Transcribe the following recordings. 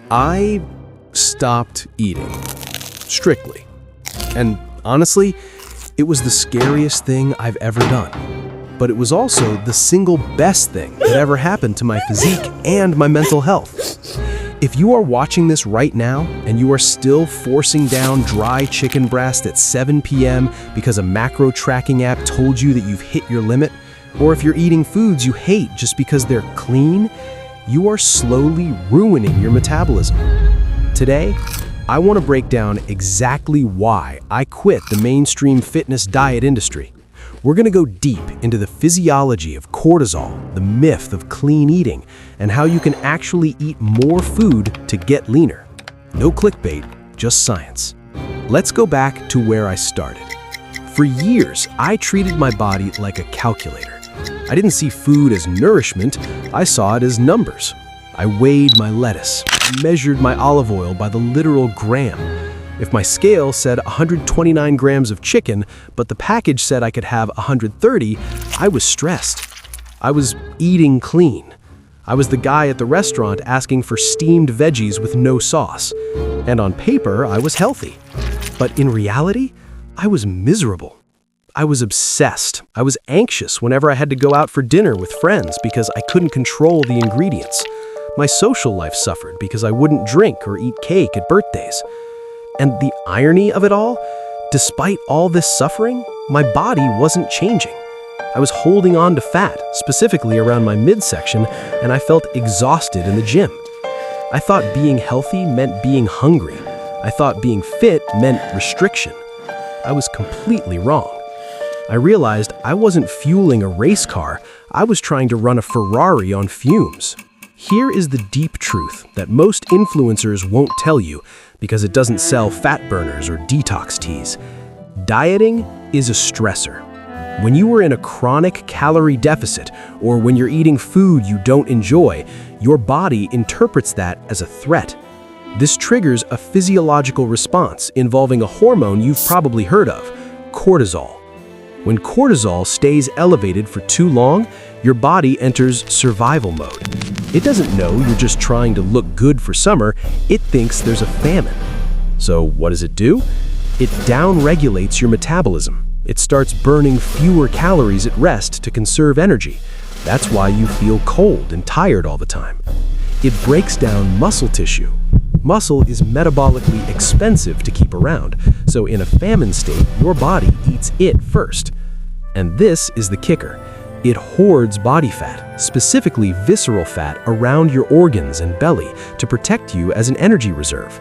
I stopped eating. Strictly. And honestly, it was the scariest thing I've ever done. But it was also the single best thing that ever happened to my physique and my mental health. If you are watching this right now and you are still forcing down dry chicken breast at 7 p.m. because a macro tracking app told you that you've hit your limit, or if you're eating foods you hate just because they're clean, you are slowly ruining your metabolism. Today, I want to break down exactly why I quit the mainstream fitness diet industry. We're going to go deep into the physiology of cortisol, the myth of clean eating, and how you can actually eat more food to get leaner. No clickbait, just science. Let's go back to where I started. For years, I treated my body like a calculator. I didn't see food as nourishment, I saw it as numbers. I weighed my lettuce, measured my olive oil by the literal gram. If my scale said 129 grams of chicken, but the package said I could have 130, I was stressed. I was eating clean. I was the guy at the restaurant asking for steamed veggies with no sauce. And on paper, I was healthy. But in reality, I was miserable. I was obsessed. I was anxious whenever I had to go out for dinner with friends because I couldn't control the ingredients. My social life suffered because I wouldn't drink or eat cake at birthdays. And the irony of it all, despite all this suffering, my body wasn't changing. I was holding on to fat, specifically around my midsection, and I felt exhausted in the gym. I thought being healthy meant being hungry. I thought being fit meant restriction. I was completely wrong. I realized I wasn't fueling a race car, I was trying to run a Ferrari on fumes. Here is the deep truth that most influencers won't tell you because it doesn't sell fat burners or detox teas. Dieting is a stressor. When you are in a chronic calorie deficit or when you're eating food you don't enjoy, your body interprets that as a threat. This triggers a physiological response involving a hormone you've probably heard of, cortisol. When cortisol stays elevated for too long, your body enters survival mode. It doesn't know you're just trying to look good for summer, it thinks there's a famine. So what does it do? It downregulates your metabolism. It starts burning fewer calories at rest to conserve energy. That's why you feel cold and tired all the time. It breaks down muscle tissue. Muscle is metabolically expensive to keep around, so in a famine state, your body eats it first. And this is the kicker. It hoards body fat, specifically visceral fat, around your organs and belly to protect you as an energy reserve.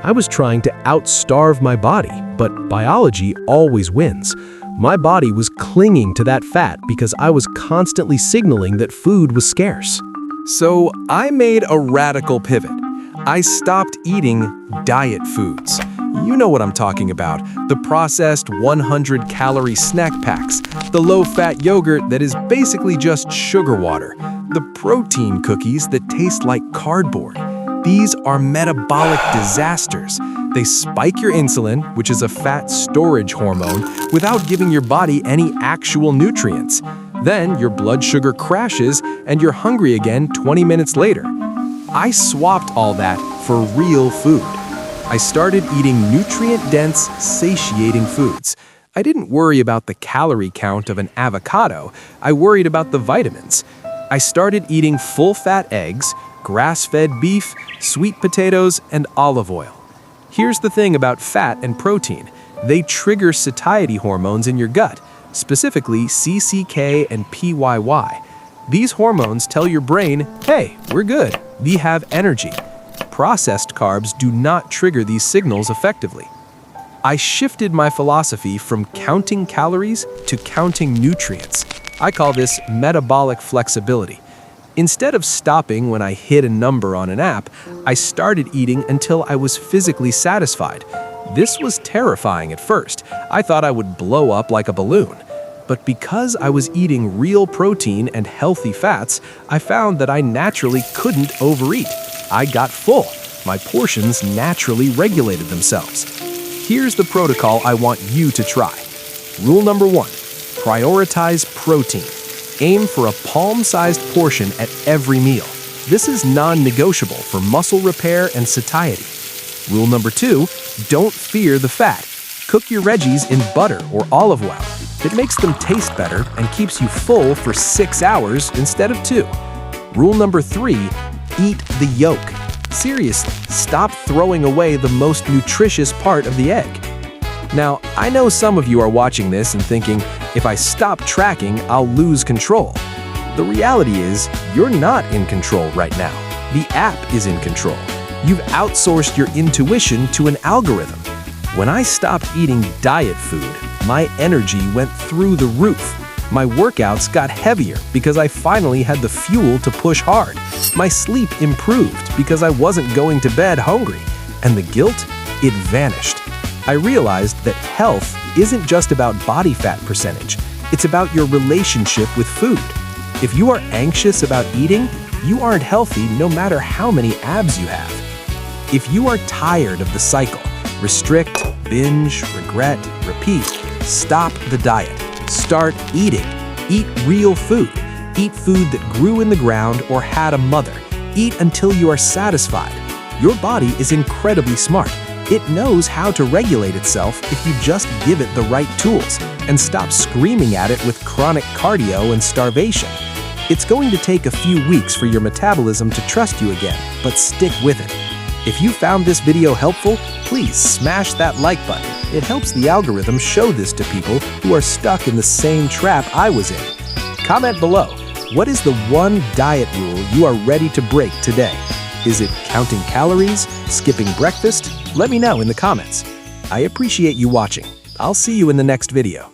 I was trying to outstarve my body, but biology always wins. My body was clinging to that fat because I was constantly signaling that food was scarce. So I made a radical pivot. I stopped eating diet foods. You know what I'm talking about. The processed 100-calorie snack packs, the low-fat yogurt that is basically just sugar water, the protein cookies that taste like cardboard. These are metabolic disasters. They spike your insulin, which is a fat storage hormone, without giving your body any actual nutrients. Then your blood sugar crashes and you're hungry again 20 minutes later. I swapped all that for real food. I started eating nutrient-dense, satiating foods. I didn't worry about the calorie count of an avocado. I worried about the vitamins. I started eating full-fat eggs, grass-fed beef, sweet potatoes, and olive oil. Here's the thing about fat and protein. They trigger satiety hormones in your gut, specifically CCK and PYY. These hormones tell your brain, hey, we're good, we have energy. Processed carbs do not trigger these signals effectively. I shifted my philosophy from counting calories to counting nutrients. I call this metabolic flexibility. Instead of stopping when I hit a number on an app, I started eating until I was physically satisfied. This was terrifying at first. I thought I would blow up like a balloon. But because I was eating real protein and healthy fats, I found that I naturally couldn't overeat. I got full. My portions naturally regulated themselves. Here's the protocol I want you to try. Rule number 1, prioritize protein. Aim for a palm-sized portion at every meal. This is non-negotiable for muscle repair and satiety. Rule number 2, don't fear the fat. Cook your veggies in butter or olive oil. It makes them taste better and keeps you full for 6 hours instead of 2. Rule number 3, eat the yolk. Seriously, stop throwing away the most nutritious part of the egg. Now, I know some of you are watching this and thinking, if I stop tracking, I'll lose control. The reality is, you're not in control right now. The app is in control. You've outsourced your intuition to an algorithm. When I stopped eating diet food, my energy went through the roof. My workouts got heavier because I finally had the fuel to push hard. My sleep improved because I wasn't going to bed hungry. And the guilt, it vanished. I realized that health isn't just about body fat percentage. It's about your relationship with food. If you are anxious about eating, you aren't healthy no matter how many abs you have. If you are tired of the cycle, restrict, binge, regret, repeat, stop the diet. Start eating. Eat real food. Eat food that grew in the ground or had a mother. Eat until you are satisfied. Your body is incredibly smart. It knows how to regulate itself if you just give it the right tools and stop screaming at it with chronic cardio and starvation. It's going to take a few weeks for your metabolism to trust you again, but stick with it. If you found this video helpful, please smash that like button. It helps the algorithm show this to people who are stuck in the same trap I was in. Comment below, what is the one diet rule you are ready to break today? Is it counting calories? Skipping breakfast? Let me know in the comments. I appreciate you watching. I'll see you in the next video.